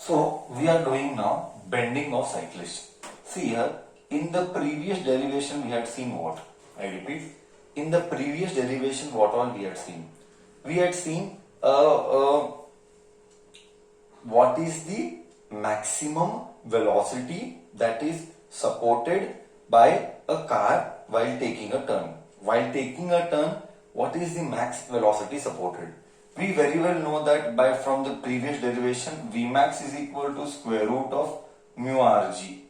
So we are doing now bending of cyclists. See here, in the previous derivation we had seen what? I repeat, in the previous derivation what all we had seen? We had seen what is the maximum velocity that is supported by a car while taking a turn. While taking a turn, what is the max velocity supported? We very well know that by from the previous derivation, Vmax is equal to square root of mu rg.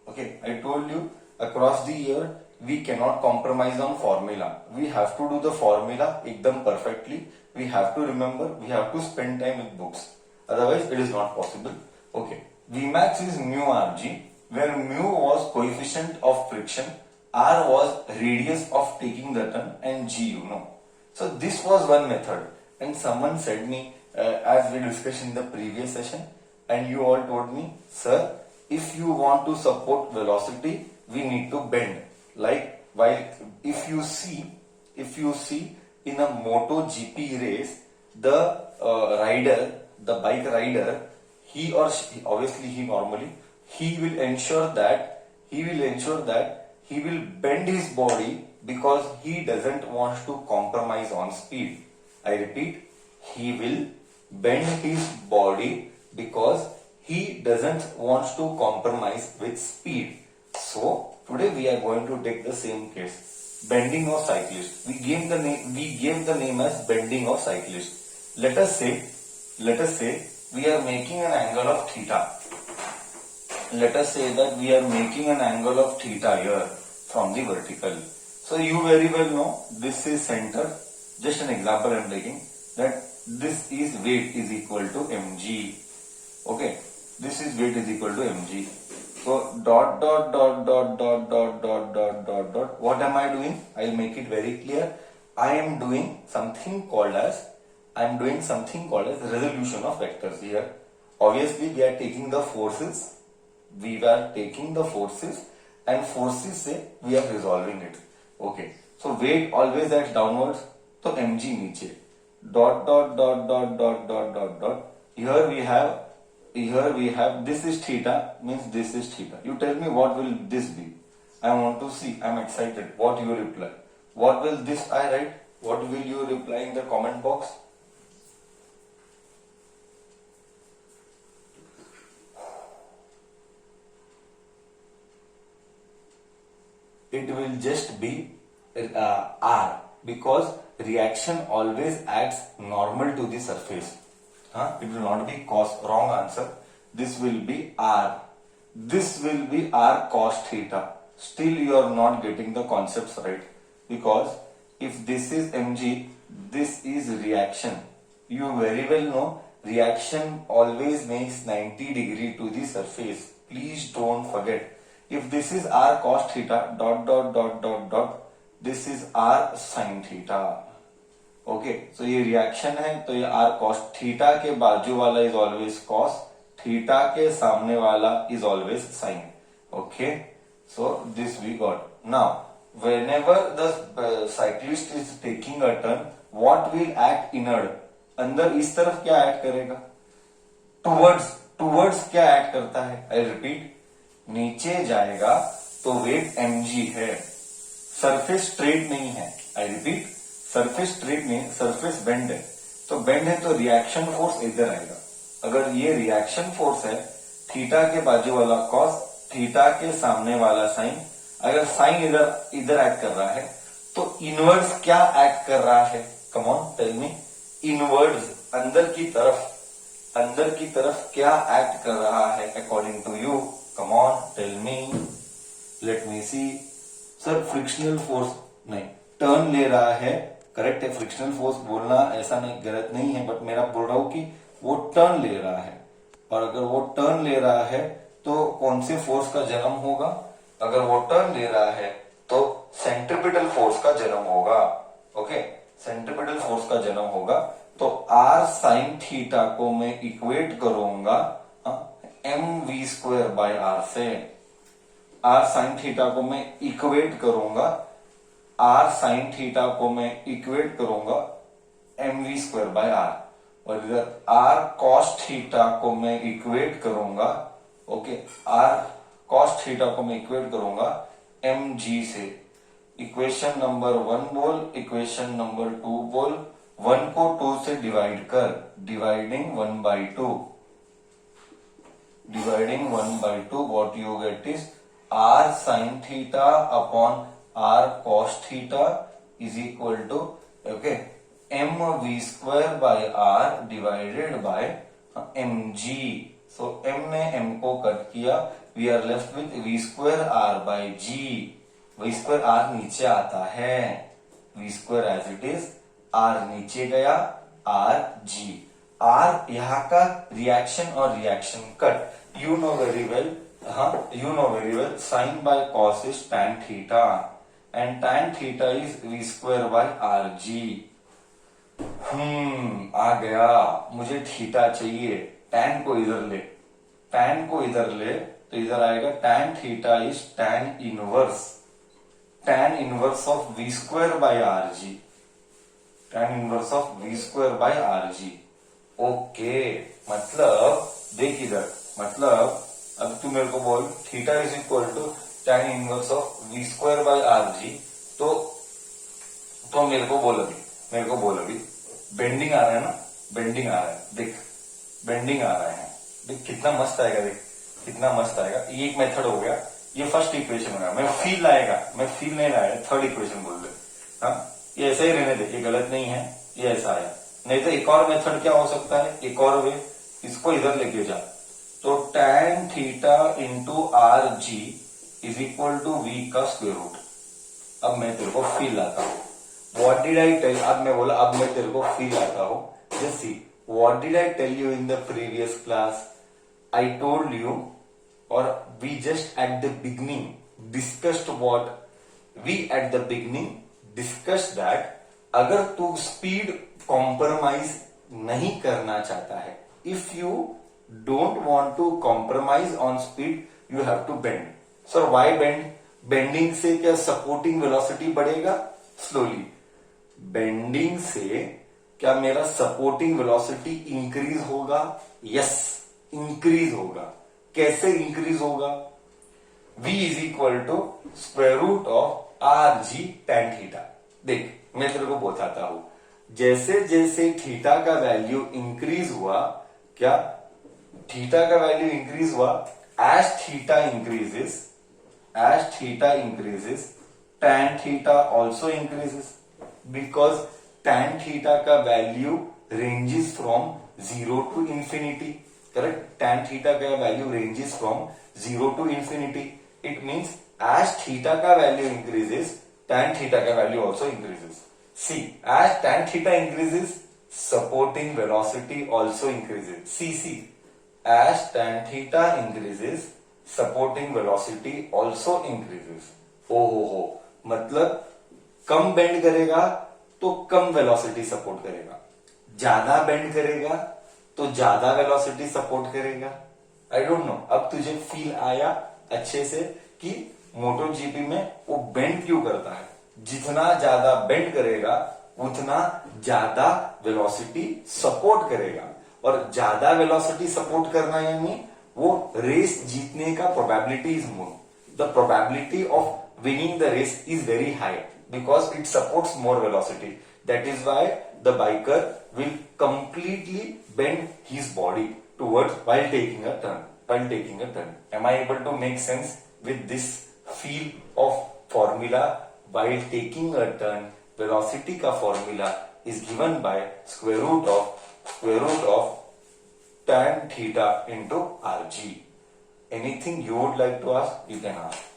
Okay, I told you across the year we cannot compromise on formula. We have to do the formula ekdam perfectly. We have to remember, we have to spend time with books. Otherwise, it is not possible. Okay, Vmax is mu rg, where mu was coefficient of friction, r was radius of taking the turn, and g you know. So this was one method. And someone said me, as we discussed in the previous session, and you all told me, sir, if you want to support velocity, we need to bend. Like while if you see in a MotoGP race, the bike rider, he or she, obviously he normally, he will ensure that he will bend his body because he doesn't want to compromise on speed. I repeat, he will bend his body because he doesn't want to compromise with speed. So today we are going to take the same case, bending of cyclist. We gave the name as bending of cyclist. Let us say we are making an angle of theta. Let us say that we are making an angle of theta here from the vertical. So you very well know this is center. Just an example I am taking, that this is weight is equal to mg. Okay, this is weight is equal to mg. So dot. What am I doing? I will make it very clear. I am doing something called as resolution of vectors here. Obviously, we are taking the forces. And forces say we are resolving it. Okay. So weight always acts downwards. So mg नीचे dot. Here we have this is theta, means this is theta. You tell me what will this be? I want to see. I am excited. What you reply? What will this I write? What will you reply in the comment box? It will just be r, because reaction always acts normal to the surface. It will not be cos. Wrong answer. This will be r. This will be r cos theta. Still you are not getting the concepts right, because if this is mg, this is reaction. You very well know reaction always makes 90 degree to the surface. Please don't forget. If this is r cos theta dot, this is r sin theta. Okay, so ये reaction है, तो ये r cos theta के बाजू वाला is always cos, theta के सामने वाला is always sin. Okay, so this we got. Now whenever the cyclist is taking a turn, what will act inward? अंदर इस तरफ क्या एक्ट करेगा? टूवर्ड्स क्या एक्ट करता है? आई रिपीट, नीचे जाएगा तो वेट mg है, सरफेस स्ट्रेट नहीं है. आई रिपीट, सरफेस स्ट्रेट नहीं, सरफेस बेंड है. तो बेंड है तो रिएक्शन फोर्स इधर आएगा. अगर ये रिएक्शन फोर्स है, थीटा के बाजू वाला कॉस, थीटा के सामने वाला साइन. अगर साइन इधर एक्ट कर रहा है, तो इनवर्ड्स क्या एक्ट कर रहा है? Come on tell me. Inwards अंदर की तरफ क्या एक्ट कर रहा है according to you? Come on tell me, let me see. Sir frictional force नहीं, टर्न ले रहा है. करेक्ट है, फ्रिक्शनल फोर्स बोलना ऐसा नहीं, गलत नहीं है, बट मेरा बोल रहा हूं कि वो टर्न ले रहा है. और अगर वो टर्न ले रहा है तो कौन से फोर्स का जन्म होगा? अगर वो टर्न ले रहा है तो सेंट्रिपिटल फोर्स का जन्म होगा. ओके, सेंट्रिपिटल फोर्स का जन्म होगा. तो r sin थीटा को मैं इक्वेट करूंगा mv² बाय r से. r sin थीटा को मैं इक्वेट करूंगा mv² बाय r. और इधर r cos थीटा को मैं इक्वेट करूंगा, ओके, r cos थीटा को मैं इक्वेट करूंगा mg से। इक्वेशन नंबर 1 बोल, इक्वेशन नंबर 2 बोल। 1 को 2 से डिवाइड कर, dividing 1/2, dividing 1/2, what you get is r sin theta upon r cos theta is equal to, okay, mv² by r divided by mg। So m ने m को cut किया, we are left with v² r by g। v² r नीचे आता है, v² as it is, r नीचे गया, r g। r यहाँ का रिएक्शन और reaction cut, you know very well, हाँ you know very well, sine by cos is tan theta and tan theta is v² by are g. आ गया, मुझे theta चाहिए, tan को इधर ले, tan को इधर ले तो इधर आएगा tan theta is tan inverse of v² by are G, tan inverse of v² by are G. Okay, मतलब देख इधर, मतलब अब तू मेरे को बोल theta is equal to tan inverse of v² by are G. तो मेरे को बोल अभी बेंडिंग आ रहा है ना, बेंडिंग आ रहा है, देख बेंडिंग आ रहा है, देख कितना मस्त आएगा, देख कितना मस्त आएगा। ये एक मेथड हो गया, ये फर्स्ट इक्वेशन हो गया। मैं फील नहीं लाएगा, थर्ड इक्वेशन बोल दे। हाँ, ये ऐसा ही रहने दे, ये गलत नहीं है, ये ऐसा आया। नहीं तो एक और मेथड क्या हो सकता है, एक और वे, इसको इधर लेके जा, तो tan theta into R G is equal to v का स्क्वायर रूट। अब मैं तेरे को फील लाता हूँ, व्हाट डिड आई टेल, अब मैं तेरे को फील लाता हूँ। Just see, what did I tell you in the previous class, I told you, और we just at the beginning discussed what, we at the beginning discussed that अगर तू speed compromise नहीं करना चाहता है, if you don't want to compromise on speed, you have to bend. Sir, why bend? Bending से क्या supporting velocity बढ़ेगा? Slowly bending से क्या मेरा सपोर्टिंग वेलोसिटी इंक्रीज होगा? यस, इंक्रीज होगा। कैसे इंक्रीज होगा? v is equal to square root of R G tan theta. देख मैं तेरे को बताता हूं, जैसे जैसे थीटा का वैल्यू इंक्रीज हुआ, क्या थीटा का वैल्यू इंक्रीज हुआ, as theta increases tan theta also increases, because tan theta का value ranges from 0 to infinity, correct? tan theta का value ranges from 0 to infinity. It means as theta का value increases, tan theta का value also increases. See, as tan theta increases, supporting velocity also increases. See, as tan theta increases, supporting velocity also increases. हो, मतलब कम bend करेगा तो कम velocity support करेगा, ज्यादा bend करेगा तो ज्यादा वेलोसिटी सपोर्ट करेगा। आई डोंट नो, अब तुझे फील आया अच्छे से कि मोटो जीपी में वो बेंड क्यों करता है। जितना ज्यादा बेंड करेगा उतना ज्यादा वेलोसिटी सपोर्ट करेगा, और ज्यादा वेलोसिटी सपोर्ट करना यानी वो रेस जीतने का probability is more, the probability of winning the race is very high because it supports more velocity. That is why the biker will completely bend his body towards while taking a turn. Am I able to make sense with this feel of formula? While taking a turn, velocity का formula is given by square root of tan theta into rg. Anything you would like to ask, you can ask.